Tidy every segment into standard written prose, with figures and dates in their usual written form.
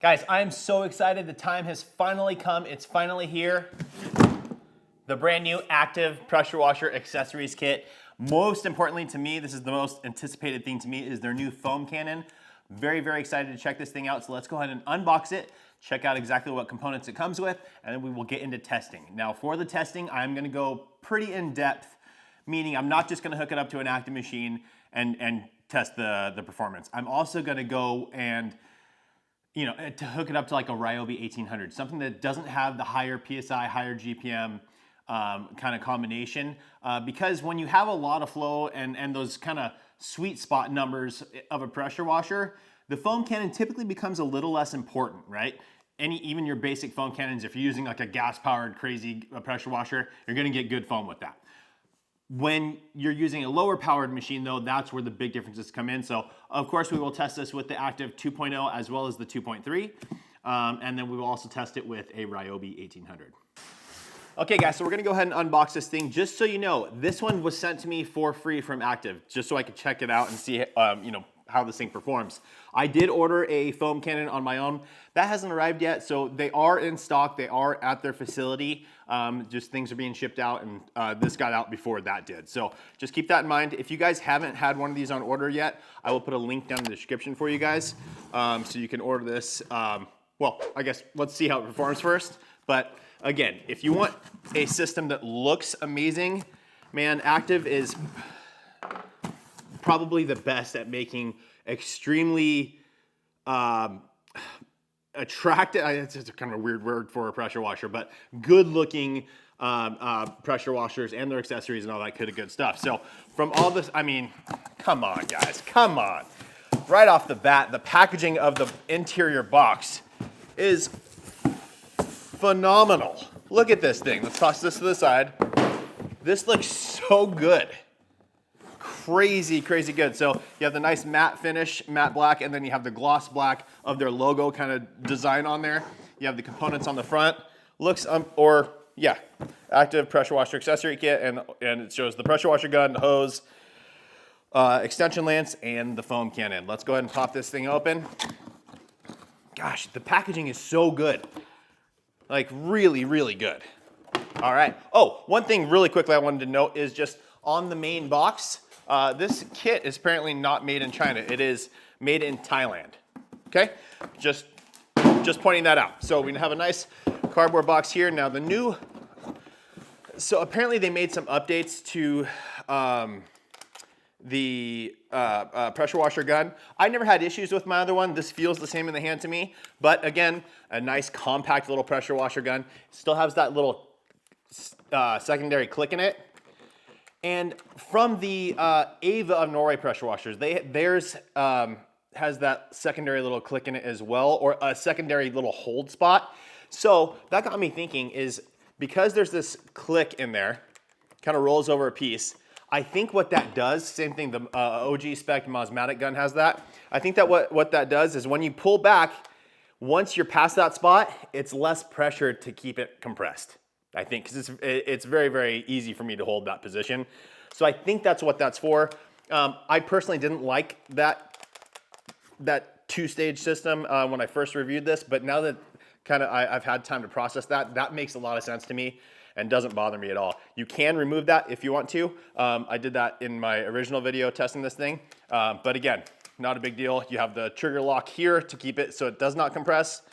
Guys, I am so excited. The time has finally come. It's finally here. The brand new active pressure washer accessories kit. Most importantly to me, this is the most anticipated thing to me, is their new foam cannon. Very, very excited to check this thing out. So let's go ahead and unbox it, check out exactly what components it comes with, and then we will get into testing. Now for the testing, I'm gonna go pretty in depth, meaning I'm not just gonna hook it up to an active machine and test the performance. I'm also gonna go and to hook it up to like a RYOBI 1800, something that doesn't have the higher PSI, higher GPM kind of combination. Because when you have a lot of flow and those kind of sweet spot numbers of a pressure washer, the foam cannon typically becomes a little less important, right? Even your basic foam cannons, if you're using like a gas-powered crazy pressure washer, you're gonna get good foam with that. When you're using a lower powered machine though, that's where the big differences come in. So of course we will test this with the Active 2.0 as well as the 2.3. And then we will also test it with a RYOBI 1800. Okay guys, so we're gonna go ahead and unbox this thing. Just so you know, this one was sent to me for free from Active, just so I could check it out and see how this thing performs. I did order a foam cannon on my own. That hasn't arrived yet, so they are in stock. They are at their facility. Just things are being shipped out, and this got out before that did. So just keep that in mind. If you guys haven't had one of these on order yet, I will put a link down in the description for you guys, so you can order this. Well, I guess let's see how it performs first. But again, if you want a system that looks amazing, man, Active is probably the best at making extremely attractive, it's kind of a weird word for a pressure washer, but good looking pressure washers and their accessories and all that kind of good stuff. So from all this, I mean, come on guys, come on. Right off the bat, the packaging of the interior box is phenomenal. Look at this thing. Let's toss this to the side. This looks so good. Crazy, crazy good. So you have the nice matte finish, matte black, and then you have the gloss black of their logo kind of design on there. You have the components on the front. Looks, Active pressure washer accessory kit, and it shows the pressure washer gun, the hose, extension lance, and the foam cannon. Let's go ahead and pop this thing open. Gosh, the packaging is so good. Like really, really good. All right. Oh, one thing really quickly I wanted to note is just on the main box, this kit is apparently not made in China. It is made in Thailand. Okay? Just pointing that out. So we have a nice cardboard box here. Now so apparently they made some updates to the pressure washer gun. I never had issues with my other one. This feels the same in the hand to me. But again, a nice compact little pressure washer gun. Still has that little secondary click in it. And from the Ava of Norway pressure washers, theirs has that secondary little click in it as well, or a secondary little hold spot. So that got me thinking, is because there's this click in there, kind of rolls over a piece, I think what that does, same thing, the OG spec Mosmatic gun has that. I think that what that does is when you pull back, once you're past that spot, it's less pressure to keep it compressed. I think, because it's very, very easy for me to hold that position. So I think that's what that's for. I personally didn't like that two-stage system when I first reviewed this, but now that I've had time to process that makes a lot of sense to me and doesn't bother me at all. You can remove that if you want to. I did that in my original video testing this thing. But again, not a big deal. You have the trigger lock here to keep it so it does not compress.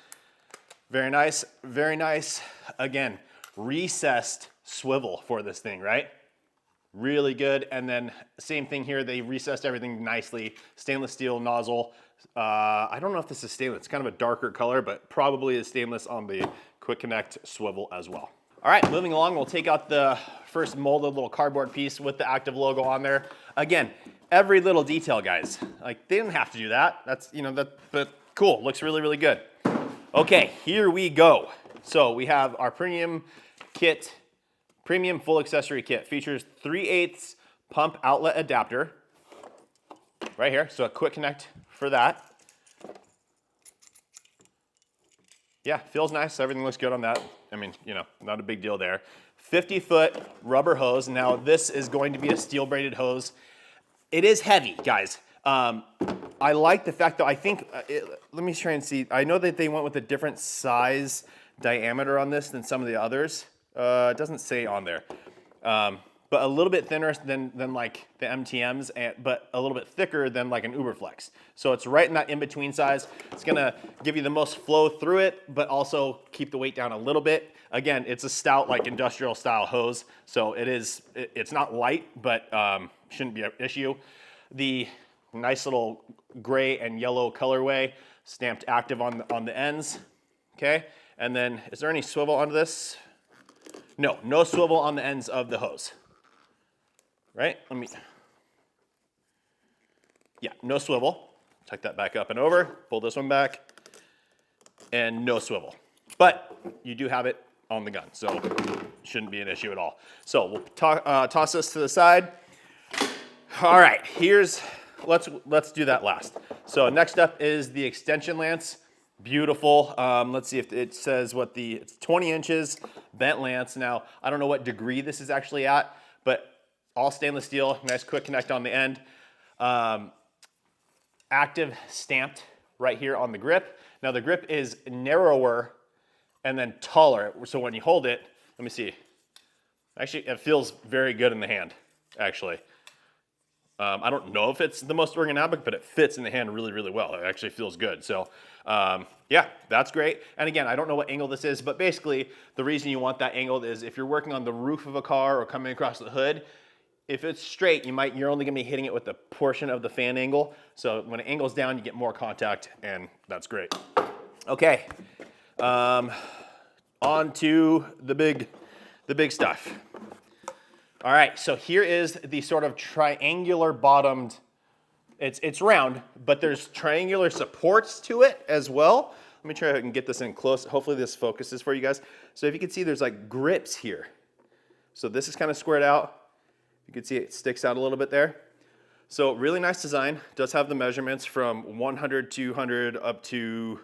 Very nice, very nice. Again, recessed swivel for this thing, right? Really good. And then same thing here, they recessed everything nicely. Stainless steel nozzle. I don't know if this is stainless, it's kind of a darker color, but probably is stainless on the quick connect swivel as well. All right, moving along, we'll take out the first molded little cardboard piece with the Active logo on there. Again, every little detail, guys. Like, they didn't have to do that. That's, but cool, looks really, really good. Okay, here we go. So we have our premium kit, premium full accessory kit. Features 3/8 pump outlet adapter right here. So a quick connect for that. Yeah, feels nice. Everything looks good on that. I mean, not a big deal there. 50-foot rubber hose. Now this is going to be a steel braided hose. It is heavy, guys. I like the fact, though, I think, let me try and see. I know that they went with a different size diameter on this than some of the others. It doesn't say on there. But a little bit thinner than like the MTMs, but a little bit thicker than like an Uberflex. So it's right in that in-between size. It's gonna give you the most flow through it, but also keep the weight down a little bit. Again, it's a stout, like industrial style hose. So it's not light, but shouldn't be an issue. The nice little gray and yellow colorway, stamped active on the ends, okay? And then, is there any swivel on this? No, no swivel on the ends of the hose. Right? Yeah, no swivel. Tuck that back up and over, pull this one back, and no swivel. But you do have it on the gun, so shouldn't be an issue at all. So we'll toss this to the side. All right, let's do that last. So next up is the extension lance. Beautiful. Let's see if it says it's 20 inches bent lance. Now, I don't know what degree this is actually at, but all stainless steel, nice quick connect on the end. Active stamped right here on the grip. Now the grip is narrower and then taller. So when you hold it, let me see. Actually, it feels very good in the hand, actually. I don't know if it's the most ergonomic, but it fits in the hand really, really well. It actually feels good. So yeah, that's great. And again, I don't know what angle this is, but basically the reason you want that angled is if you're working on the roof of a car or coming across the hood, if it's straight, you're only gonna be hitting it with a portion of the fan angle. So when it angles down, you get more contact, and that's great. Okay, on to the big stuff. All right, so here is the sort of triangular bottomed, it's round, but there's triangular supports to it as well. Let me try if I can get this in close. Hopefully this focuses for you guys. So if you can see, there's like grips here. So this is kind of squared out. You can see it sticks out a little bit there. So really nice design. Does have the measurements from 100, 200 up to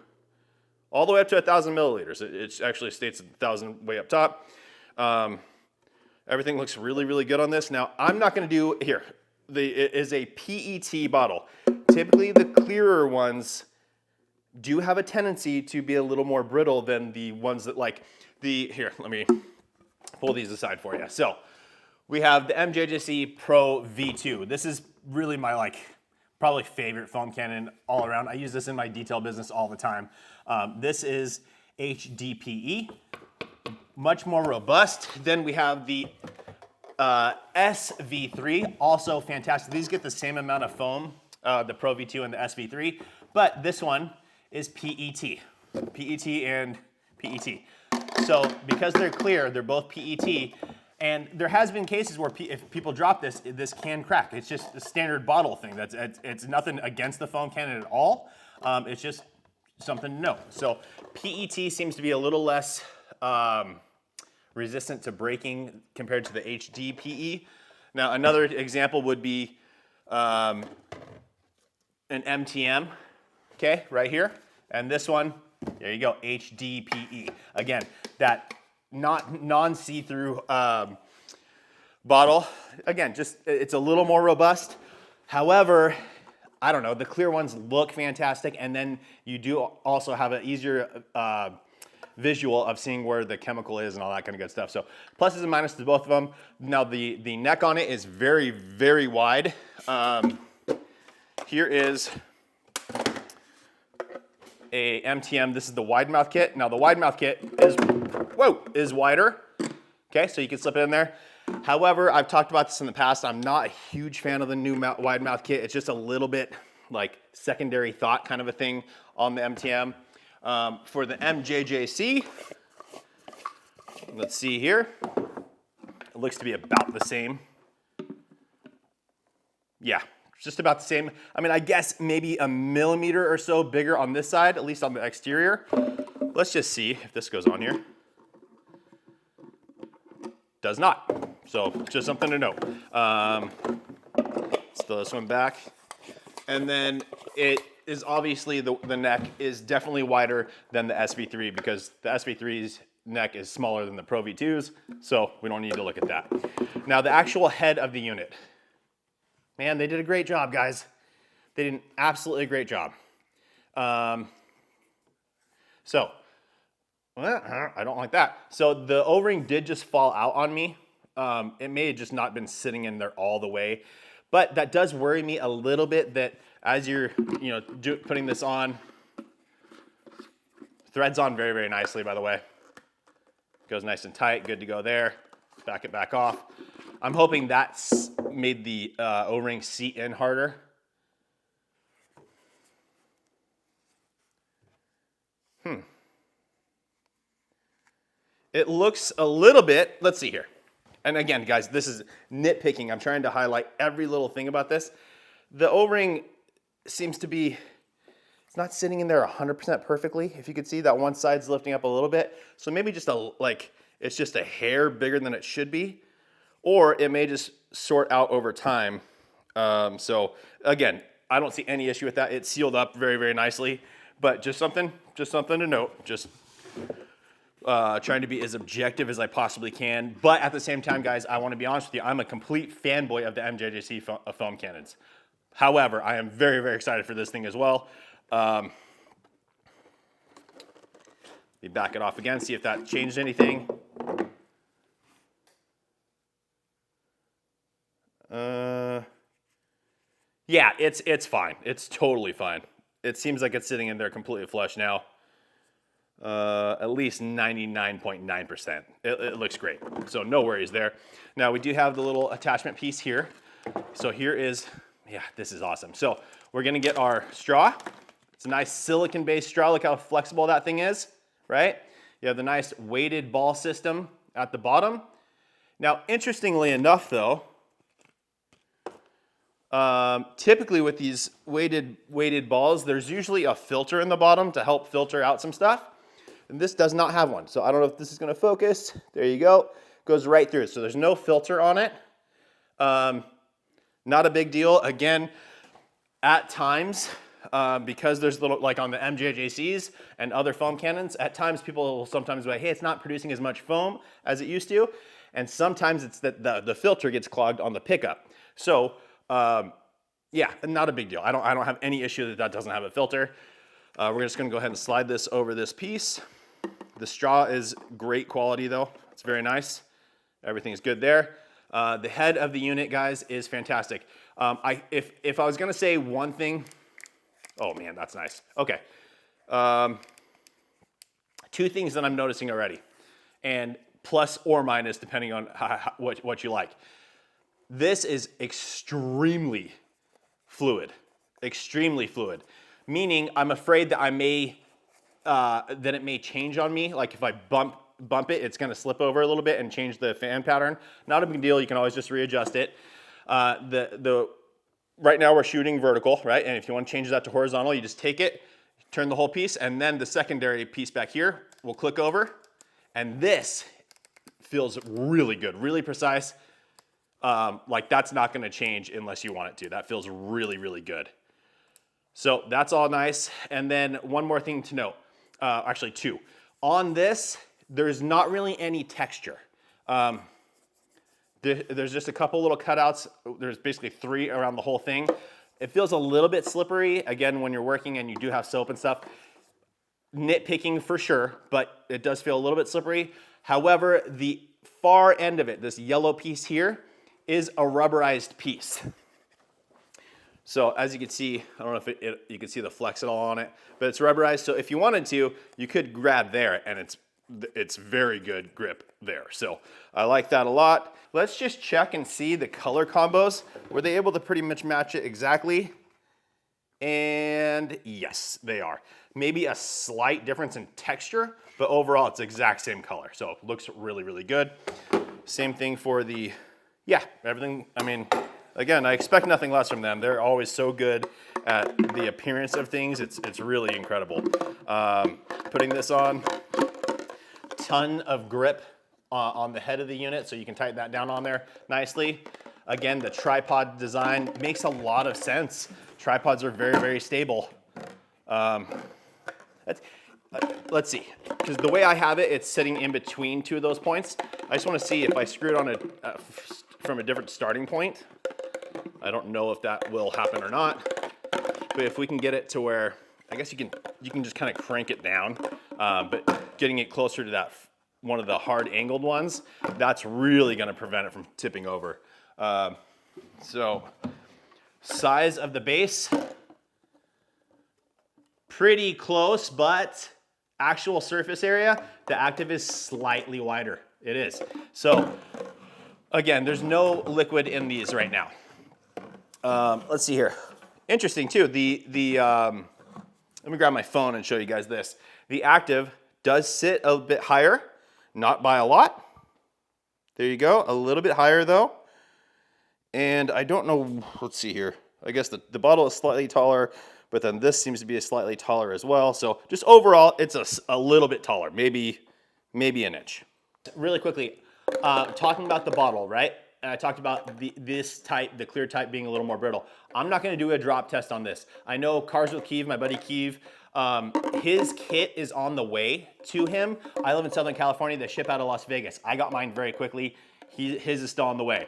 all the way up to 1,000 milliliters. It actually states 1,000 way up top. Everything looks really, really good on this. Now, I'm not gonna do, here, it is a PET bottle. Typically, the clearer ones do have a tendency to be a little more brittle than the ones that here, let me pull these aside for you. So, we have the MJJC Pro V2. This is really my probably favorite foam cannon all around. I use this in my detail business all the time. This is HDPE. Much more robust. Then we have the SV3, also fantastic. These get the same amount of foam, the Pro V2 and the SV3, but this one is PET. PET and PET. So because they're clear, they're both PET, and there has been cases where if people drop this can crack. It's just a standard bottle thing. It's nothing against the foam cannon at all. It's just something to know. So PET seems to be a little less resistant to breaking compared to the HDPE. Now another example would be an MTM, okay, right here. And this one, there you go, HDPE. Again, that non-see-through bottle. Again, just it's a little more robust. However, I don't know, the clear ones look fantastic, and then you do also have an easier visual of seeing where the chemical is and all that kind of good stuff. So pluses and minuses to both of them. Now the neck on it is very, very wide. Here is a MTM. This is the wide mouth kit. Now the wide mouth kit is wider. Okay, so you can slip it in there. However, I've talked about this in the past. I'm not a huge fan of the new wide mouth kit. It's just a little bit like secondary thought kind of a thing on the MTM. For the MJJC, let's see here. It looks to be about the same. Yeah, just about the same. I mean, I guess maybe a millimeter or so bigger on this side, at least on the exterior. Let's just see if this goes on here. Does not. So just something to note. Let's throw this one back. And then it is obviously the neck is definitely wider than the SV3 because the SV3's neck is smaller than the Pro V2's, so we don't need to look at that. Now the actual head of the unit. Man, they did a great job, guys. They did an absolutely great job. So, well, I don't like that. So the O-ring did just fall out on me. It may have just not been sitting in there all the way, but that does worry me a little bit that as you're, putting this on, threads on very, very nicely, by the way. Goes nice and tight, good to go there. Back it back off. I'm hoping that's made the O-ring seat in harder. It looks a little bit, let's see here. And again, guys, this is nitpicking. I'm trying to highlight every little thing about this. The O-ring seems to be, it's not sitting in there 100% perfectly. If you could see that one side's lifting up a little bit. So maybe just it's just a hair bigger than it should be. Or it may just sort out over time. So again, I don't see any issue with that. It's sealed up very, very nicely. But just something to note. Just trying to be as objective as I possibly can. But at the same time, guys, I want to be honest with you. I'm a complete fanboy of the MJJC foam cannons. However, I am very, very excited for this thing as well. We back it off again, see if that changed anything. Yeah, it's fine. It's totally fine. It seems like it's sitting in there completely flush now. At least 99.9%. It looks great. So no worries there. Now we do have the little attachment piece here. So here is, yeah, this is awesome. So we're gonna get our straw. It's a nice silicon-based straw. Look how flexible that thing is, right? You have the nice weighted ball system at the bottom. Now, interestingly enough though, typically with these weighted balls, there's usually a filter in the bottom to help filter out some stuff. And this does not have one. So I don't know if this is gonna focus. There you go. Goes right through. So there's no filter on it. Not a big deal. Again, at times, because there's little, like on the MJJCs and other foam cannons, at times people will sometimes be like, hey, it's not producing as much foam as it used to. And sometimes it's that the filter gets clogged on the pickup. So yeah, not a big deal. I don't have any issue that doesn't have a filter. We're just gonna go ahead and slide this over this piece. The straw is great quality though. It's very nice. Everything's good there. The head of the unit, guys, is fantastic. If I was gonna say one thing, oh man, that's nice. Okay. Two things that I'm noticing already, and plus or minus depending on what you like. This is extremely fluid, meaning I'm afraid that that it may change on me. Like if I bump it, it's gonna slip over a little bit and change the fan pattern. Not a big deal, you can always just readjust it. Right now we're shooting vertical, right? And if you want to change that to horizontal, you just take it, turn the whole piece, and then the secondary piece back here will click over. And this feels really good, really precise. Like that's not gonna change unless you want it to. That feels really, really good. So that's all nice. And then one more thing to note, actually two. On this, there's not really any texture. There's just a couple little cutouts. There's basically 3 around the whole thing. It feels a little bit slippery, again, when you're working and you do have soap and stuff. Nitpicking for sure, but it does feel a little bit slippery. However, the far end of it, this yellow piece here, is a rubberized piece. So as you can see, I don't know if you can see the flex at all on it, but it's rubberized. So if you wanted to, you could grab there and it's very good grip there. So I like that a lot. Let's just check and see the color combos. Were they able to pretty much match it exactly? And yes, they are. Maybe a slight difference in texture, but overall it's the exact same color. So it looks really, really good. Same thing for the, yeah, everything. I mean, again, I expect nothing less from them. They're always so good at the appearance of things. It's really incredible. Putting this on, ton of grip on the head of the unit, so you can tighten that down on there nicely. Again, the tripod design makes a lot of sense. Tripods are very, very stable. Let's see, because the way I have it, it's sitting in between 2 of those points. I just want to see if I screw it on from a different starting point. I don't know if that will happen or not. but if we can get it to where, I guess you can just kind of crank it down, but getting it closer to that one of the hard angled ones, that's really going to prevent it from tipping over. So size of the base, pretty close, but actual surface area, the active is slightly wider. It is. So again, there's no liquid in these right now. Let's see here. Interesting too, let me grab my phone and show you guys this. The active does sit a bit higher, not by a lot. There you go, a little bit higher though. And I don't know, let's see here. I guess the bottle is slightly taller, but then this seems to be a slightly taller as well. So just overall, it's a little bit taller, maybe an inch. Really quickly, talking about the bottle, right? And I talked about this type, the clear type, being a little more brittle. I'm not gonna do a drop test on this. I know Cars with Keeve, my buddy Keeve, his kit is on the way to him. I live in Southern California. They ship out of Las Vegas. I got mine very quickly. His is still on the way.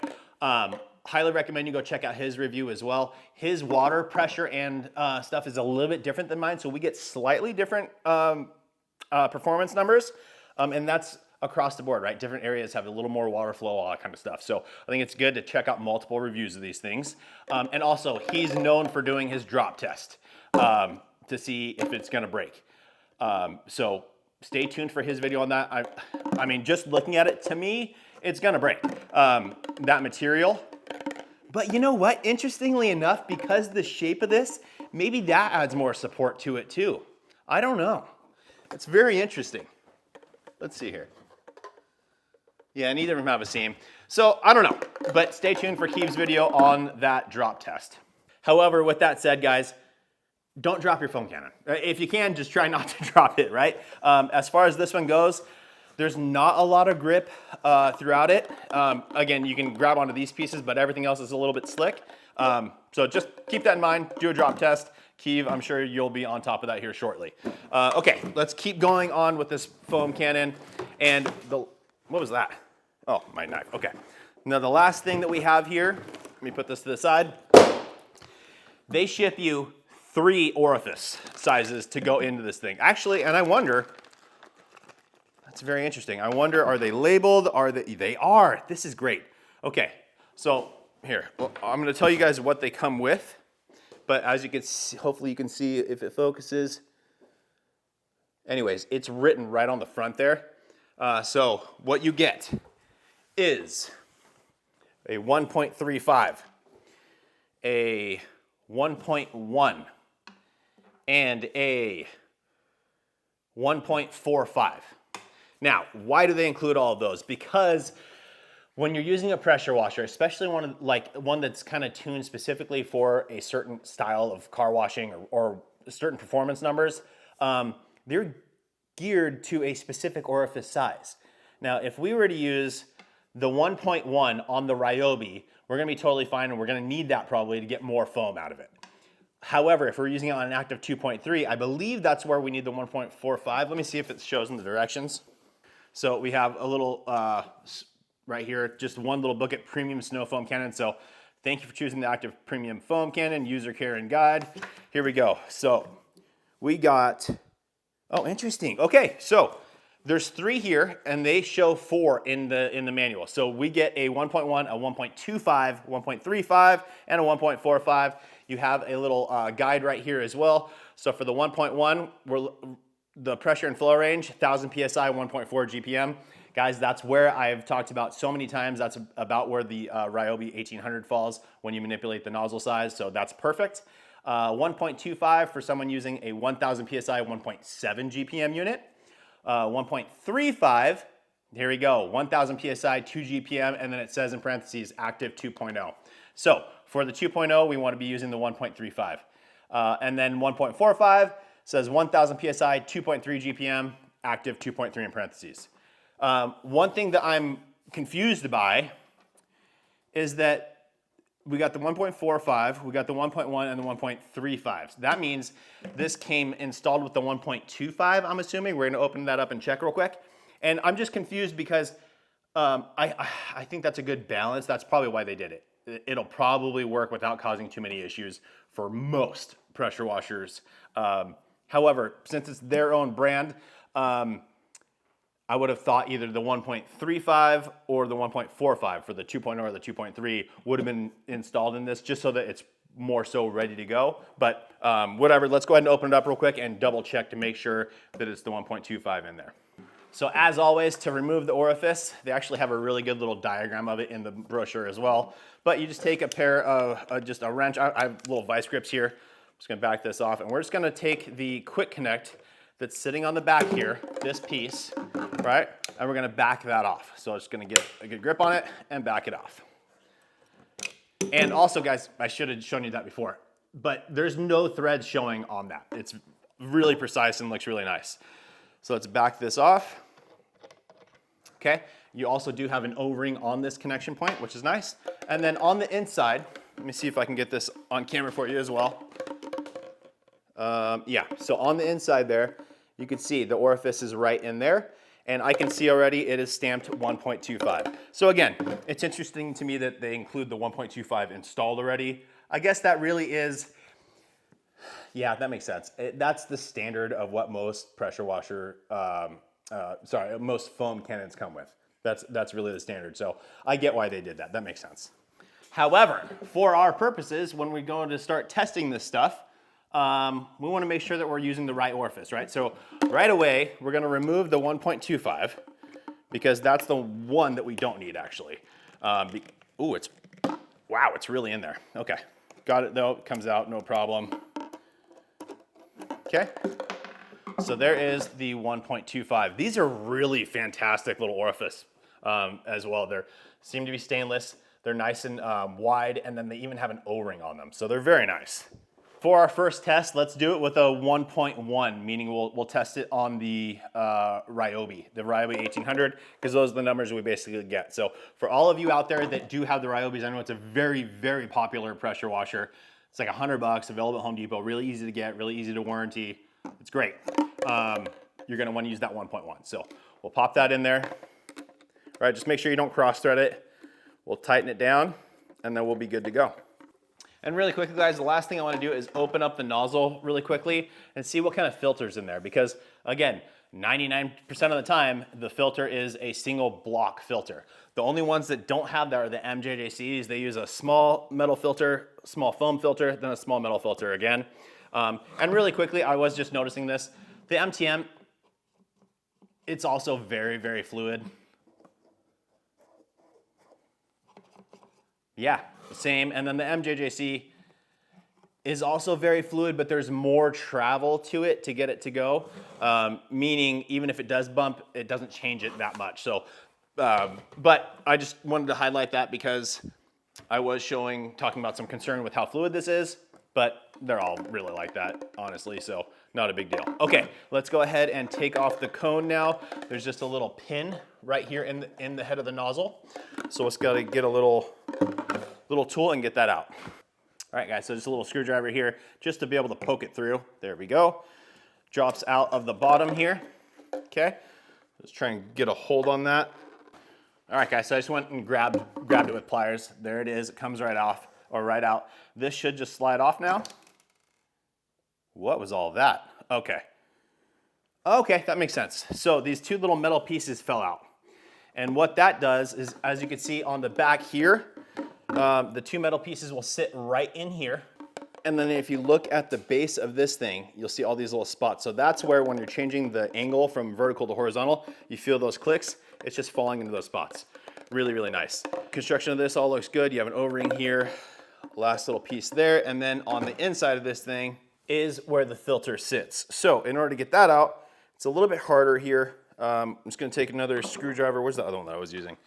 Highly recommend you go check out his review as well. His water pressure and stuff is a little bit different than mine, so we get slightly different performance numbers, and that's across the board, right? Different areas have a little more water flow, all that kind of stuff. So I think it's good to check out multiple reviews of these things. And also, he's known for doing his drop test to see if it's gonna break. So stay tuned for his video on that. I mean, just looking at it, to me, it's gonna break, that material. But you know what? Interestingly enough, because the shape of this, maybe that adds more support to it too. I don't know. It's very interesting. Let's see here. Yeah, neither of them have a seam. So I don't know, but stay tuned for Keeve's video on that drop test. However, with that said, guys, don't drop your foam cannon. If you can, just try not to drop it, right? As far as this one goes, there's not a lot of grip throughout it. Again, you can grab onto these pieces, but everything else is a little bit slick. So just keep that in mind, do a drop test. Keeve, I'm sure you'll be on top of that here shortly. Okay, let's keep going on with this foam cannon. And what was that? Oh, my knife, okay. Now the last thing that we have here, let me put this to the side. They ship you 3 orifice sizes to go into this thing. Actually, and I wonder, that's very interesting. I wonder, are they labeled? They are. This is great. Okay, so here, well, I'm gonna tell you guys what they come with, but as you can see, hopefully you can see if it focuses. Anyways, it's written right on the front there. So what you get is a 1.35, a 1.1, and a 1.45. Now, why do they include all of those? Because when you're using a pressure washer, especially one that's kind of tuned specifically for a certain style of car washing or certain performance numbers, they're geared to a specific orifice size. Now, if we were to use the 1.1 on the RYOBI, we're gonna be totally fine, and we're gonna need that probably to get more foam out of it. However, if we're using it on an active 2.3, I believe that's where we need the 1.45. Let me see if it shows in the directions. So we have a little, right here, just one little book at Premium Snow Foam Cannon. So thank you for choosing the active Premium Foam Cannon, user care and guide. Here we go. So we got, oh, interesting. Okay, so there's 3 here, and they show 4 in the manual. So we get a 1.1, a 1.25, 1.35, and a 1.45. You have a little guide right here as well. So for the 1.1, the pressure and flow range, 1000 PSI, 1.4 GPM. Guys, that's where I've talked about so many times. That's about where the RYOBI 1800 falls when you manipulate the nozzle size, so that's perfect. 1.25 for someone using a 1000 PSI, 1.7 GPM unit. 1.35, here we go, 1000 PSI, 2 GPM, and then it says in parentheses, active 2.0. So for the 2.0, we want to be using the 1.35. And then 1.45 says 1000 PSI, 2.3 GPM, active 2.3 in parentheses. One thing that I'm confused by is that we got the 1.45, we got the 1.1 and the 1.35. So that means this came installed with the 1.25, I'm assuming. We're gonna open that up and check real quick. And I'm just confused because I think that's a good balance. That's probably why they did it. It'll probably work without causing too many issues for most pressure washers. However, since it's their own brand, I would have thought either the 1.35 or the 1.45 for the 2.0 or the 2.3 would have been installed in this, just so that it's more so ready to go. But whatever, let's go ahead and open it up real quick and double check to make sure that it's the 1.25 in there. So as always, to remove the orifice, they actually have a really good little diagram of it in the brochure as well. But you just take a pair of, just a wrench. I have little vice grips here. I'm just gonna back this off, and we're just gonna take the quick connect that's sitting on the back here, this piece, right? And we're gonna back that off. So I'm just gonna get a good grip on it and back it off. And also, guys, I should have shown you that before, but there's no threads showing on that. It's really precise and looks really nice. So let's back this off. Okay, you also do have an O-ring on this connection point, which is nice. And then on the inside, let me see if I can get this on camera for you as well. Yeah, so on the inside there, you can see the orifice is right in there, and I can see already it is stamped 1.25. So again, it's interesting to me that they include the 1.25 installed already. I guess that really is, yeah, that makes sense. That's the standard of what most pressure washer, most foam cannons come with. That's really the standard. So I get why they did that. That makes sense. However, for our purposes, when we go to start testing this stuff, we want to make sure that we're using the right orifice, right? So right away, we're going to remove the 1.25 because that's the one that we don't need actually. Ooh, wow, it's really in there. Okay, got it though, it comes out, no problem. Okay, so there is the 1.25. These are really fantastic little orifice as well. They seem to be stainless. They're nice and wide, and then they even have an O-ring on them. So they're very nice. For our first test, let's do it with a 1.1, meaning we'll test it on the RYOBI, the RYOBI 1800, because those are the numbers we basically get. So for all of you out there that do have the RYOBIs, I know it's a very, very popular pressure washer. It's like $100, available at Home Depot, really easy to get, really easy to warranty. It's great. You're gonna wanna use that 1.1. So we'll pop that in there. All right, just make sure you don't cross thread it. We'll tighten it down, and then we'll be good to go. And really quickly, guys, the last thing I want to do is open up the nozzle really quickly and see what kind of filter's in there. Because again, 99% of the time, the filter is a single block filter. The only ones that don't have that are the MJJCs. They use a small metal filter, small foam filter, then a small metal filter again. And really quickly, I was just noticing this. The MTM, it's also very, very fluid. Yeah, same. And then the MJJC is also very fluid, but there's more travel to it to get it to go. Meaning even if it does bump, it doesn't change it that much. So, but I just wanted to highlight that because I was talking about some concern with how fluid this is, but they're all really like that, honestly, so not a big deal. Okay, let's go ahead and take off the cone now. There's just a little pin right here in the head of the nozzle. So let's gotta get a little tool and get that out. All right, guys, so just a little screwdriver here just to be able to poke it through. There we go. Drops out of the bottom here, okay? Let's try and get a hold on that. All right, guys, so I just went and grabbed it with pliers. There it is, it comes right off, or right out. This should just slide off now. What was all that? Okay. Okay, that makes sense. So these two little metal pieces fell out. And what that does is, as you can see on the back here, the two metal pieces will sit right in here. And then if you look at the base of this thing, you'll see all these little spots. So that's where when you're changing the angle from vertical to horizontal, you feel those clicks. It's just falling into those spots. Really, really nice. Construction of this all looks good. You have an O-ring here, last little piece there. And then on the inside of this thing is where the filter sits. So in order to get that out, it's a little bit harder here. I'm just gonna take another screwdriver. Where's the other one that I was using?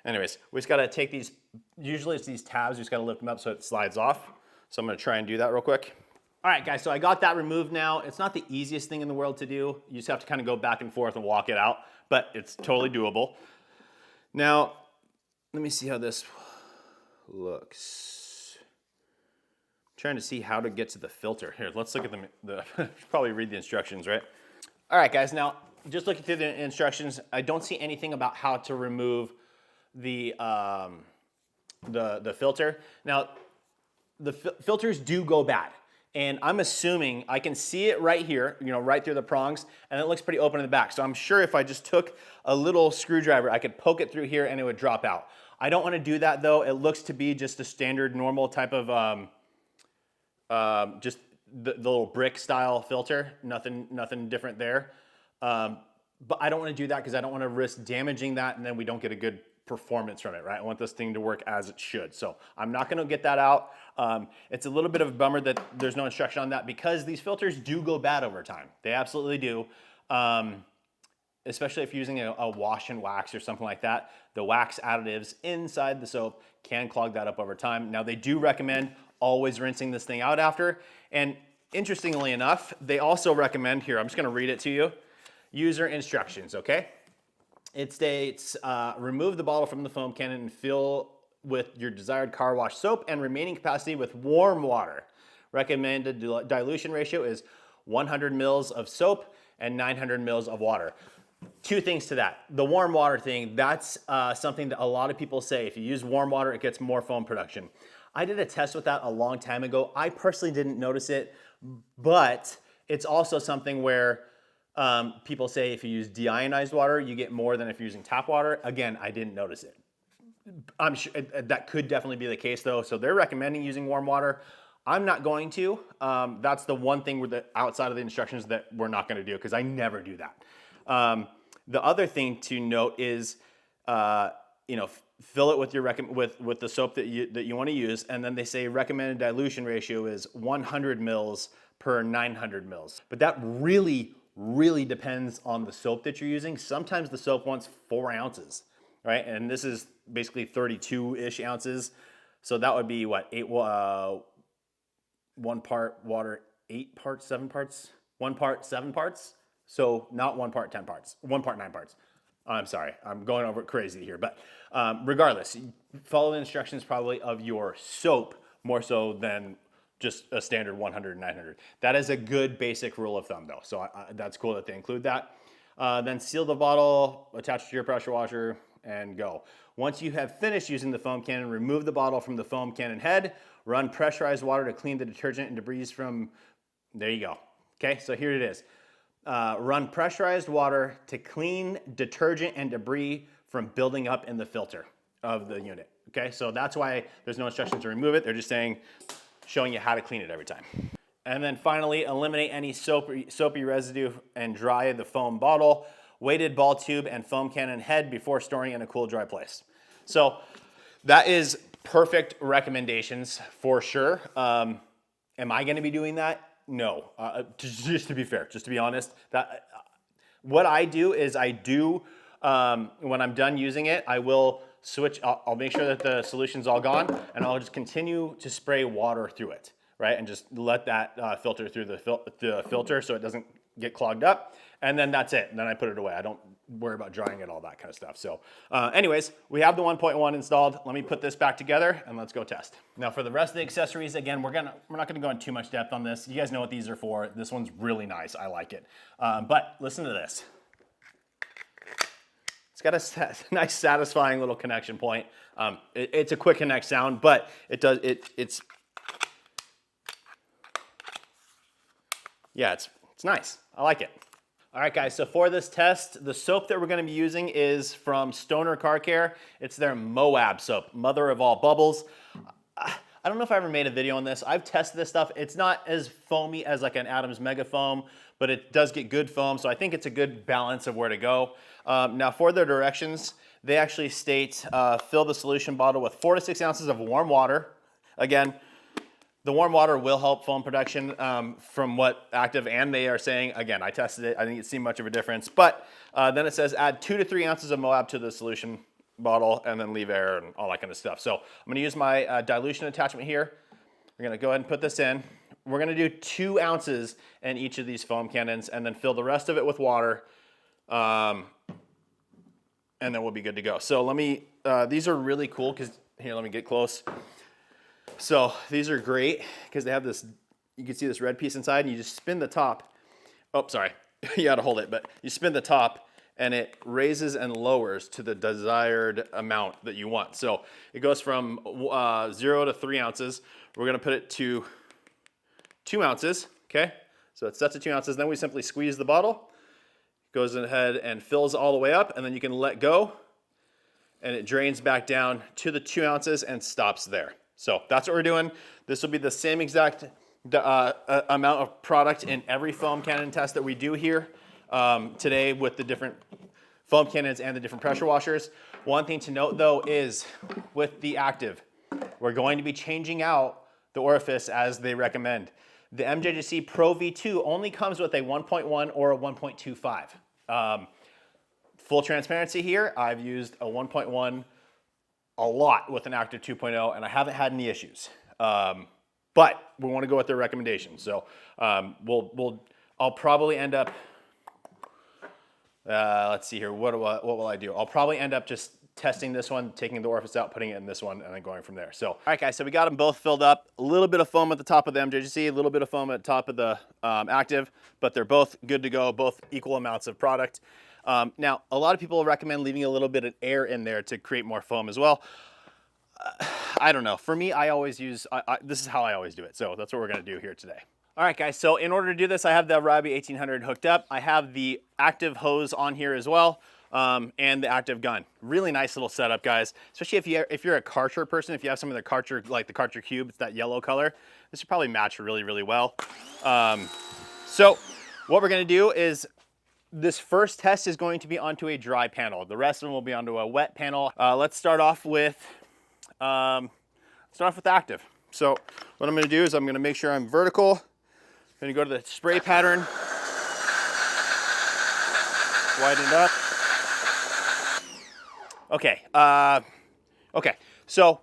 Anyways, we just gotta take these, usually it's these tabs, you just gotta lift them up so it slides off. So I'm gonna try and do that real quick. All right, guys, so I got that removed now. It's not the easiest thing in the world to do. You just have to kind of go back and forth and walk it out, but it's totally doable. Now, let me see how this looks. I'm trying to see how to get to the filter. Here, let's look at probably read the instructions, right? All right, guys, now, just looking through the instructions, I don't see anything about how to remove the filter. Now, the filters do go bad. And I'm assuming I can see it right here, you know, right through the prongs, and it looks pretty open in the back. So I'm sure if I just took a little screwdriver, I could poke it through here and it would drop out. I don't want to do that though. It looks to be just a standard normal type of just the little brick style filter, nothing different there. But I don't want to do that because I don't want to risk damaging that and then we don't get a good performance from it, right? I want this thing to work as it should. So I'm not going to get that out. It's a little bit of a bummer that there's no instruction on that because these filters do go bad over time. They absolutely do. Especially if you're using a wash and wax or something like that. The wax additives inside the soap can clog that up over time. Now they do recommend always rinsing this thing out after. And interestingly enough, they also recommend, here, I'm just going to read it to you, user instructions, okay? It states, remove the bottle from the foam cannon and fill with your desired car wash soap and remaining capacity with warm water. Recommended dilution ratio is 100 mils of soap and 900 mils of water. Two things to that. The warm water thing, that's something that a lot of people say. If you use warm water, it gets more foam production. I did a test with that a long time ago. I personally didn't notice it, but it's also something where people say if you use deionized water, you get more than if you're using tap water. Again, I didn't notice it. I'm sure that could definitely be the case though. So they're recommending using warm water. I'm not going to. That's the one thing with the outside of the instructions that we're not going to do because I never do that. The other thing to note is, you know, fill it with your with the soap that you want to use, and then they say recommended dilution ratio is 100 mils per 900 mils. But that really depends on the soap that you're using. Sometimes the soap wants 4 ounces, right? And this is basically 32-ish ounces. So that would be what, 1 part water, 8 parts, 7 parts, 1 part, 7 parts. So not 1 part, 10 parts, 1 part, 9 parts. I'm sorry, I'm going over it crazy here, but regardless, follow the instructions probably of your soap more so than just a standard 100 and 900. That is a good basic rule of thumb though, so that's cool that they include that. Then seal the bottle, attach it to your pressure washer, and go. Once you have finished using the foam cannon, remove the bottle from the foam cannon head, run pressurized water to clean the detergent and debris from, there you go. Okay, so here it is. Run pressurized water to clean detergent and debris from building up in the filter of the unit. Okay, so that's why there's no instructions to remove it. They're just showing you how to clean it every time. And then finally, eliminate any soapy residue and dry the foam bottle, weighted ball tube, and foam cannon head before storing in a cool, dry place. So that is perfect recommendations for sure. Am I going to be doing that? No, just to be fair, just to be honest, what I do is when I'm done using it, I will switch, I'll make sure that the solution's all gone and I'll just continue to spray water through it, right? And just let that filter through the filter so it doesn't get clogged up. And then that's it. And then I put it away. I don't worry about drying it, all that kind of stuff. So anyways, we have the 1.1 installed. Let me put this back together and let's go test. Now for the rest of the accessories, again, we're not gonna go in too much depth on this. You guys know what these are for. This one's really nice, I like it. But listen to this. It's got a nice satisfying little connection point. It's a quick connect sound, but it's nice, I like it. All right, guys, so for this test, the soap that we're gonna be using is from Stoner Car Care. It's their Moab soap, mother of all bubbles. I don't know if I ever made a video on this. I've tested this stuff. It's not as foamy as like an Adams Mega Foam, but it does get good foam, so I think it's a good balance of where to go. Now for their directions, they actually state, fill the solution bottle with 4 to 6 ounces of warm water. Again, the warm water will help foam production from what Active and they are saying. Again, I tested it. I didn't see much of a difference. But then it says add 2 to 3 ounces of Moab to the solution bottle and then leave air and all that kind of stuff. So I'm going to use my dilution attachment here. We're going to go ahead and put this in. We're going to do 2 ounces in each of these foam cannons and then fill the rest of it with water. And then we'll be good to go. So let me, these are really cool because, here, let me get close. So these are great because they have this, you can see this red piece inside and you just spin the top. Oh, sorry, you gotta hold it, but you spin the top and it raises and lowers to the desired amount that you want. So it goes from 0 to 3 ounces. We're gonna put it to 2 ounces, okay? So it sets at 2 ounces, then we simply squeeze the bottle, goes ahead and fills all the way up, and then you can let go, and it drains back down to the 2 ounces and stops there. So that's what we're doing. This will be the same exact amount of product in every foam cannon test that we do here today with the different foam cannons and the different pressure washers. One thing to note though is with the active, we're going to be changing out the orifice as they recommend. The MJJC Pro V2 only comes with a 1.1 or a 1.25. Full transparency here, I've used a 1.1 a lot with an active 2.0 and I haven't had any issues. But we want to go with their recommendations. So I'll probably end up, let's see here, what will I do? I'll probably end up just testing this one, taking the orifice out, putting it in this one, and then going from there. So, all right guys, so we got them both filled up. A little bit of foam at the top of the MJJC, a little bit of foam at the top of the active, but they're both good to go, both equal amounts of product. Now, a lot of people recommend leaving a little bit of air in there to create more foam as well. I don't know. For me, I always use, this is how I always do it. So that's what we're going to do here today. All right, guys. So in order to do this, I have the RYOBI 1800 hooked up. I have the active hose on here as well, and the active gun. Really nice little setup, guys. Especially if you're a Karcher person, if you have some of the Karcher, like the Karcher Cube, it's that yellow color. This would probably match really, really well. So what we're going to do is this first test is going to be onto a dry panel. The rest of them will be onto a wet panel. Let's start off with active. So what I'm going to do is I'm going to make sure I'm vertical. I'm going to go to the spray pattern, widen it up. Okay. Okay. So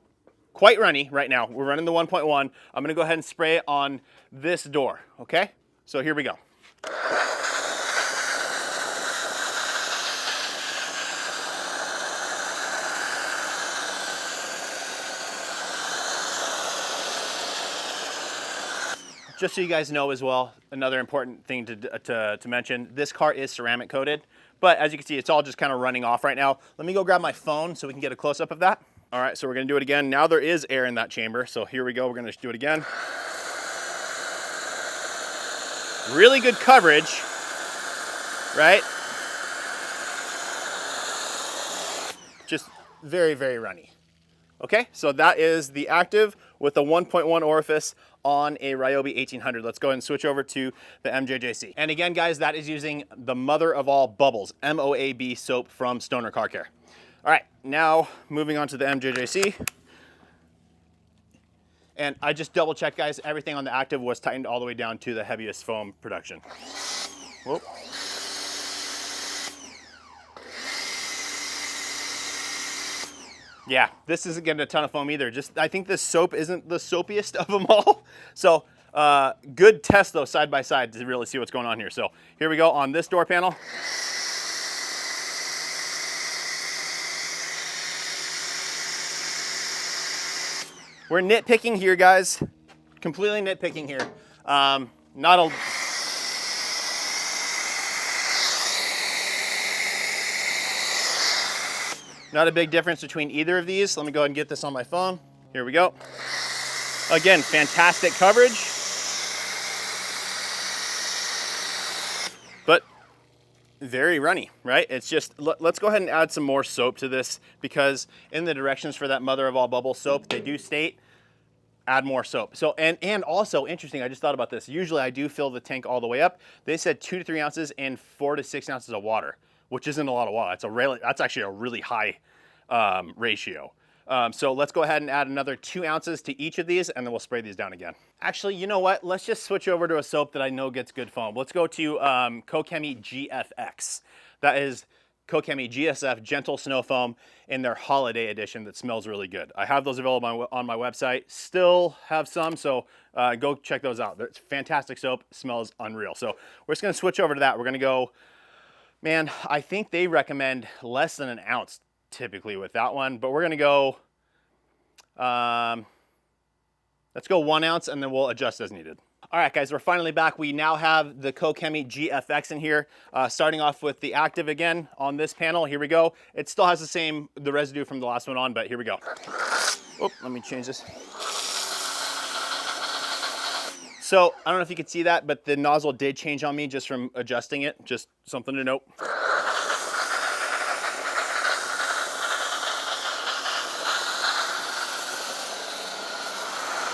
quite runny right now. We're running the 1.1. I'm going to go ahead and spray on this door. Okay. So here we go. Just so you guys know as well, another important thing to mention, this car is ceramic coated, but as you can see, it's all just kind of running off right now. Let me go grab my phone so we can get a close-up of that. All right, so we're gonna do it again. Now there is air in that chamber, so here we go, we're gonna do it again. Really good coverage, right? Just very, very runny. Okay, so that is the active with the 1.1 orifice on a RYOBI 1800. Let's go ahead and switch over to the MJJC. And again, guys, that is using the mother of all bubbles, MOAB soap from Stoner Car Care. All right, now moving on to the MJJC. And I just double checked, guys, everything on the active was tightened all the way down to the heaviest foam production. Whoop. Yeah, this isn't getting a ton of foam either. I think this soap isn't the soapiest of them all. So good test though, side by side to really see what's going on here. So here we go on this door panel. We're nitpicking here, guys. Completely nitpicking here. Not a big difference between either of these. Let me go ahead and get this on my phone. Here we go. Again, fantastic coverage. But very runny, right? It's just, let's go ahead and add some more soap to this because in the directions for that mother of all bubble soap, they do state add more soap. So, and also interesting, I just thought about this. Usually I do fill the tank all the way up. They said 2 to 3 ounces and 4 to 6 ounces of water, which isn't a lot of water. That's actually a really high ratio. So let's go ahead and add another 2 ounces to each of these and then we'll spray these down again. Actually, you know what? Let's just switch over to a soap that I know gets good foam. Let's go to Kokemi GFX. That is Kokemi GSF Gentle Snow Foam in their holiday edition that smells really good. I have those available on my website. Still have some, so go check those out. It's fantastic soap, smells unreal. So we're just gonna switch over to that. We're gonna go, man, I think they recommend less than an ounce typically with that one, but we're gonna go, let's go 1 ounce and then we'll adjust as needed. All right, guys, we're finally back. We now have the Kokemi GFX in here. Starting off with the active again on this panel. Here we go. It still has the residue from the last one on, but here we go. Oh, let me change this. So I don't know if you could see that, but the nozzle did change on me just from adjusting it. Just something to note.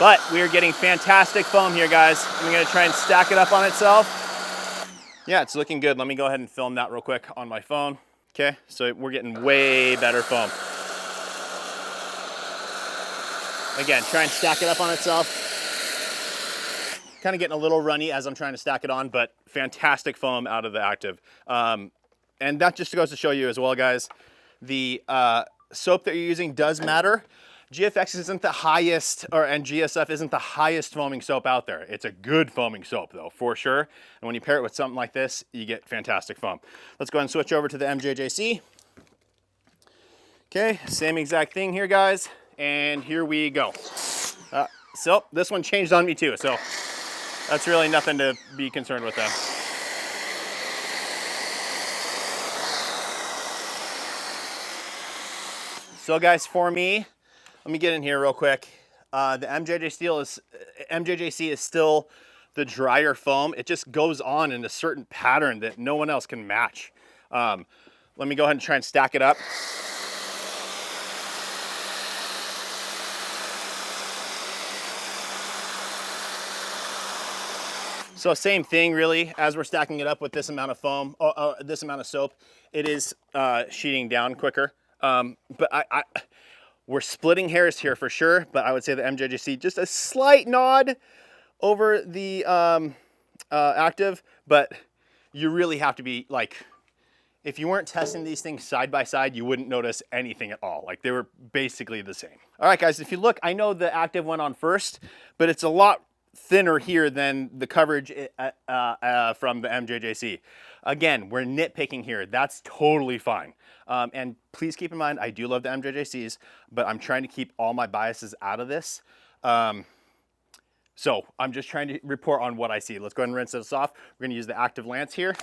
But we are getting fantastic foam here, guys. I'm gonna try and stack it up on itself. Yeah, it's looking good. Let me go ahead and film that real quick on my phone. Okay, so we're getting way better foam. Again, try and stack it up on itself. Kind of getting a little runny as I'm trying to stack it on, but fantastic foam out of the active. And that just goes to show you as well, guys, the soap that you're using does matter. GFX isn't the highest, and GSF isn't the highest foaming soap out there. It's a good foaming soap though, for sure. And when you pair it with something like this, you get fantastic foam. Let's go ahead and switch over to the MJJC. Okay, same exact thing here, guys. And here we go. So this one changed on me too, so that's really nothing to be concerned with then. So guys, for me, let me get in here real quick. The MJJC is still the drier foam. It just goes on in a certain pattern that no one else can match. Let me go ahead and try and stack it up. So same thing really, as we're stacking it up with this amount of foam, this amount of soap, it is sheeting down quicker. But we're splitting hairs here for sure, but I would say the MJJC, just a slight nod over the active, but you really have to be like, if you weren't testing these things side by side, you wouldn't notice anything at all. Like they were basically the same. All right, guys, if you look, I know the active went on first, but it's a lot thinner here than the coverage from the MJJC. Again, we're nitpicking here. That's totally fine. And please keep in mind, I do love the MJJCs, but I'm trying to keep all my biases out of this. So I'm just trying to report on what I see. Let's go ahead and rinse this off. We're gonna use the active lance here.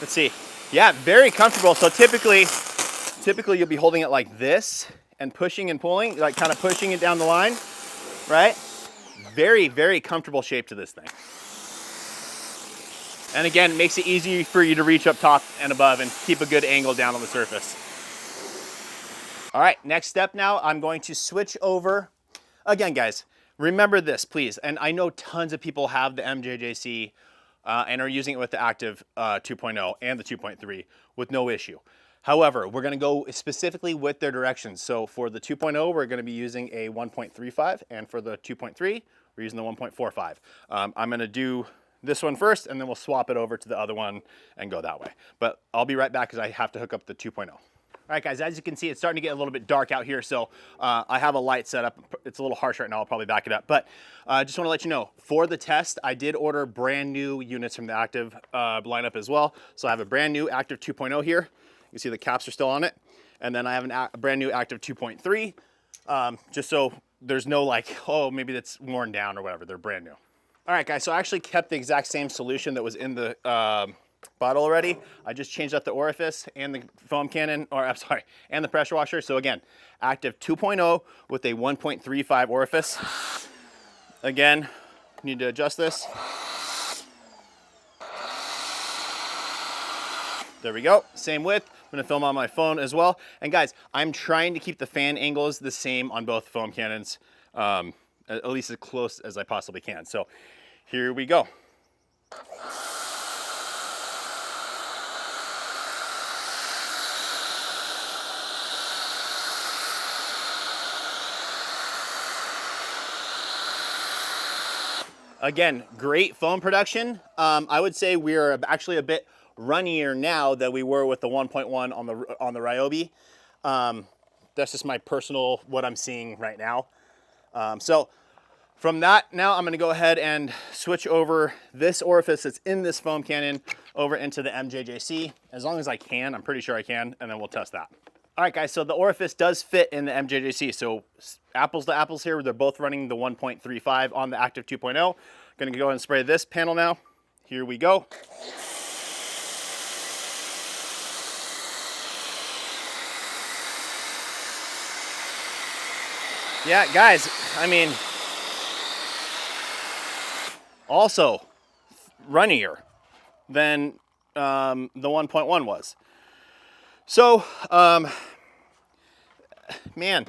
Let's see. Yeah, very comfortable. So typically you'll be holding it like this and pushing and pulling, like kind of pushing it down the line, right? Very, very comfortable shape to this thing. And again, it makes it easy for you to reach up top and above and keep a good angle down on the surface. All right, next step now, I'm going to switch over. Again, guys, remember this, please. And I know tons of people have the MJJC and are using it with the active 2.0 and the 2.3 with no issue. However, we're gonna go specifically with their directions. So for the 2.0, we're gonna be using a 1.35, and for the 2.3, we're using the 1.45. I'm gonna do this one first, and then we'll swap it over to the other one and go that way. But I'll be right back because I have to hook up the 2.0. All right, guys, as you can see, it's starting to get a little bit dark out here, so I have a light set up. It's a little harsh right now. I'll probably back it up. But I just want to let you know, for the test, I did order brand new units from the active lineup as well. So I have a brand new active 2.0 here. You can see the caps are still on it. And then I have a brand new active 2.3, just so there's no like, oh, maybe that's worn down or whatever. They're brand new. All right, guys, so I actually kept the exact same solution that was in the bottle already. I just changed up the orifice and the foam cannon, or I'm sorry, and the pressure washer. So again, active 2.0 with a 1.35 orifice. Again, need to adjust this. There we go, same width. I'm gonna film on my phone as well. And guys, I'm trying to keep the fan angles the same on both foam cannons, at least as close as I possibly can. So here we go. Again, great foam production. I would say we're actually a bit runnier now than we were with the 1.1 on the RYOBI. That's just my personal, what I'm seeing right now. So from that, now I'm gonna go ahead and switch over this orifice that's in this foam cannon over into the MJJC, as long as I can. I'm pretty sure I can, and then we'll test that. All right, guys, so the orifice does fit in the MJJC. So apples to apples here, they're both running the 1.35 on the active 2.0. Gonna go ahead and spray this panel now. Here we go. Yeah, guys, I mean, also runnier than the 1.1 was. So, man,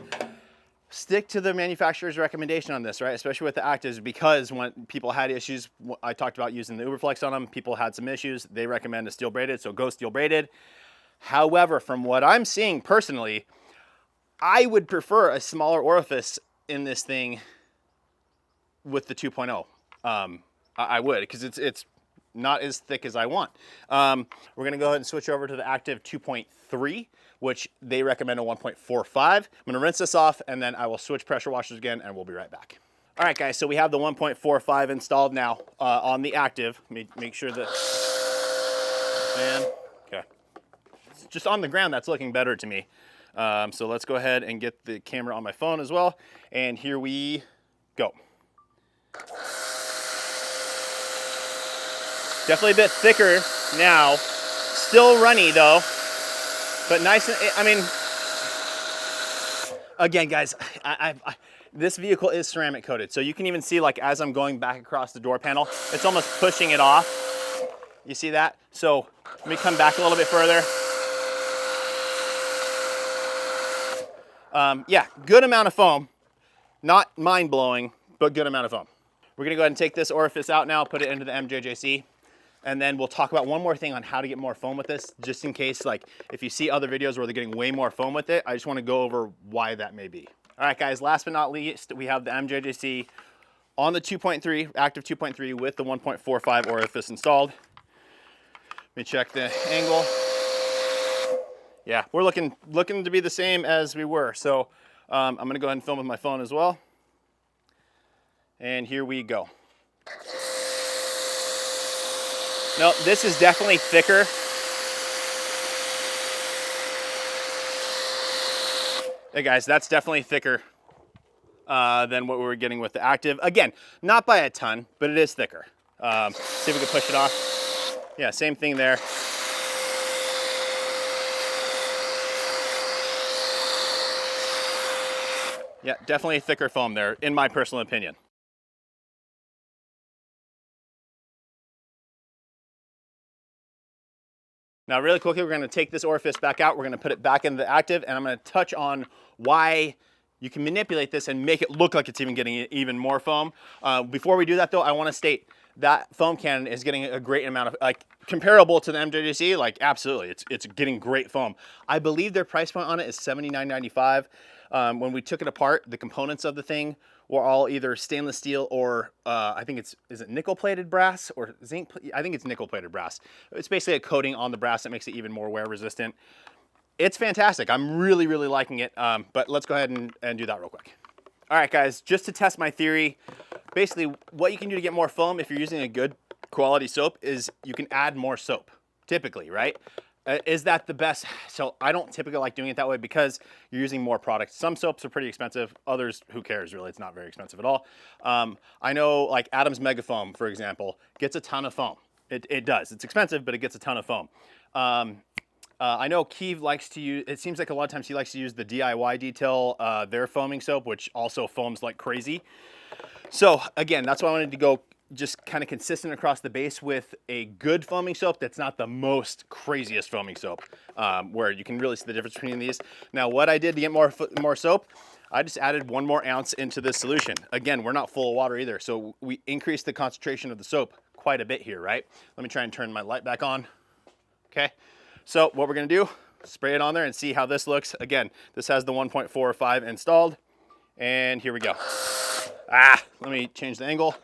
stick to the manufacturer's recommendation on this, right? Especially with the actives, because when people had issues, I talked about using the Uberflex on them, people had some issues. They recommend a steel braided, so go steel braided. However, from what I'm seeing personally, I would prefer a smaller orifice in this thing with the 2.0. I would, because it's not as thick as I want. We're gonna go ahead and switch over to the Active 2.3, which they recommend a 1.45. I'm gonna rinse this off, and then I will switch pressure washers again, and we'll be right back. All right, guys, so we have the 1.45 installed now on the Active. Let me make sure that, okay. Just on the ground, that's looking better to me. So let's go ahead and get the camera on my phone as well. And here we go. Definitely a bit thicker now. Still runny though, but nice. I mean, again, guys, this vehicle is ceramic coated. So you can even see, like, as I'm going back across the door panel, it's almost pushing it off. You see that? So let me come back a little bit further. Yeah, good amount of foam. Not mind-blowing, but good amount of foam. We're gonna go ahead and take this orifice out now, put it into the MJJC, and then we'll talk about one more thing on how to get more foam with this, just in case, like, if you see other videos where they're getting way more foam with it, I just wanna go over why that may be. All right, guys, last but not least, we have the MJJC on the 2.3, Active 2.3 with the 1.45 orifice installed. Let me check the angle. Yeah, we're looking to be the same as we were. So I'm gonna go ahead and film with my phone as well. And here we go. No, this is definitely thicker. Hey guys, that's definitely thicker than what we were getting with the Active. Again, not by a ton, but it is thicker. See if we can push it off. Yeah, same thing there. Yeah, definitely thicker foam there, in my personal opinion. Now, really quickly, we're gonna take this orifice back out. We're gonna put it back into the Active, and I'm gonna touch on why you can manipulate this and make it look like it's even getting even more foam. Before we do that though, I wanna state that foam cannon is getting a great amount of, like, comparable to the MJJC, like, absolutely, it's getting great foam. I believe their price point on it is $79.95. When we took it apart, the components of the thing were all either stainless steel or I think is it nickel plated brass or zinc? I think it's nickel plated brass. It's basically a coating on the brass that makes it even more wear resistant. It's fantastic. I'm really, really liking it. But let's go ahead and do that real quick. All right, guys, just to test my theory, basically what you can do to get more foam if you're using a good quality soap is you can add more soap, typically, right? Is that the best? So I don't typically like doing it that way because you're using more products. Some soaps are pretty expensive. Others, who cares really? It's not very expensive at all. I know, like, Adam's Mega Foam, for example, gets a ton of foam. It does. It's expensive, but it gets a ton of foam. I know Keeve likes to use, it seems like a lot of times he likes to use the DIY Detail, their foaming soap, which also foams like crazy. So again, that's why I wanted to go just kind of consistent across the base with a good foaming soap that's not the most craziest foaming soap, where you can really see the difference between these. Now, what I did to get more soap, I just added 1 more ounce into this solution. Again, we're not full of water either, so we increased the concentration of the soap quite a bit here, right? Let me try and turn my light back on. Okay, so what we're gonna do, spray it on there and see how this looks. Again, this has the 1.45 installed, and here we go. Let me change the angle.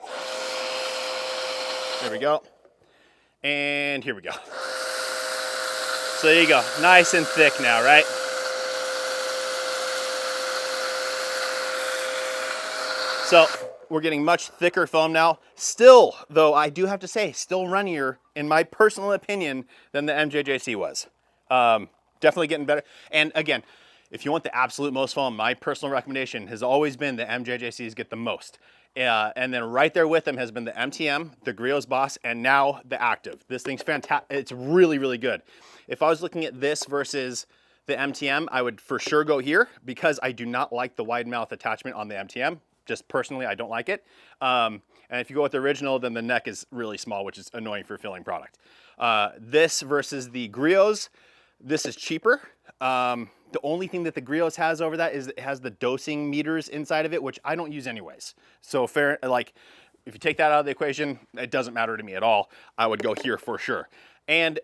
There we go. And here we go. So there you go, nice and thick now, right? So we're getting much thicker foam now. Still, though, I do have to say, still runnier, in my personal opinion, than the MJJC was. Definitely getting better. And again, if you want the absolute most foam, my personal recommendation has always been the MJJCs get the most. And then right there with them has been the MTM, the Griot's Boss, and now the Active. This thing's fantastic. It's really, really good. If I was looking at this versus the MTM, I would for sure go here because I do not like the wide mouth attachment on the MTM. Just personally, I don't like it. And if you go with the original, then the neck is really small, which is annoying for filling product. This versus the Griots, this is cheaper. The only thing that the Griots has over that is it has the dosing meters inside of it, which I don't use anyways. So fair, like if you take that out of the equation, it doesn't matter to me at all. I would go here for sure. And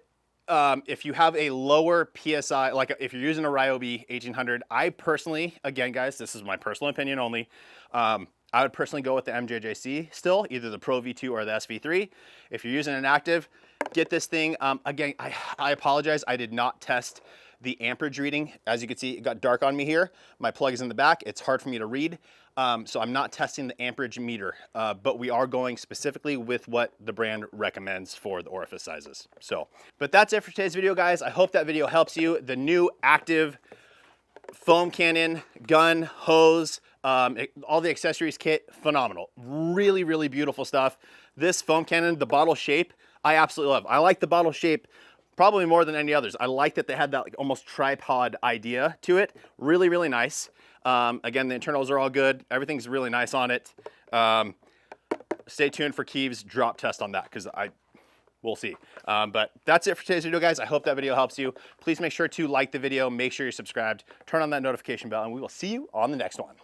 if you have a lower PSI, like if you're using a RYOBI 1800, I personally, again guys, this is my personal opinion only, I would personally go with the MJJC still, either the Pro V2 or the SV3. If you're using an active, get this thing. Again, I apologize, I did not test the amperage reading. As you can see, it got dark on me here. My plug is in the back. It's hard for me to read. So I'm not testing the amperage meter, but we are going specifically with what the brand recommends for the orifice sizes. So, but that's it for today's video, guys. I hope that video helps you. The new active foam cannon, gun, hose, all the accessories kit, phenomenal. Really, really beautiful stuff. This foam cannon, the bottle shape, I absolutely love. I like the bottle shape probably more than any others. I like that they had that like almost tripod idea to it. Really, really nice. Again, the internals are all good. Everything's really nice on it. Stay tuned for Keeves' drop test on that because we'll see. But that's it for today's video, guys. I hope that video helps you. Please make sure to like the video, make sure you're subscribed, turn on that notification bell, and we will see you on the next one.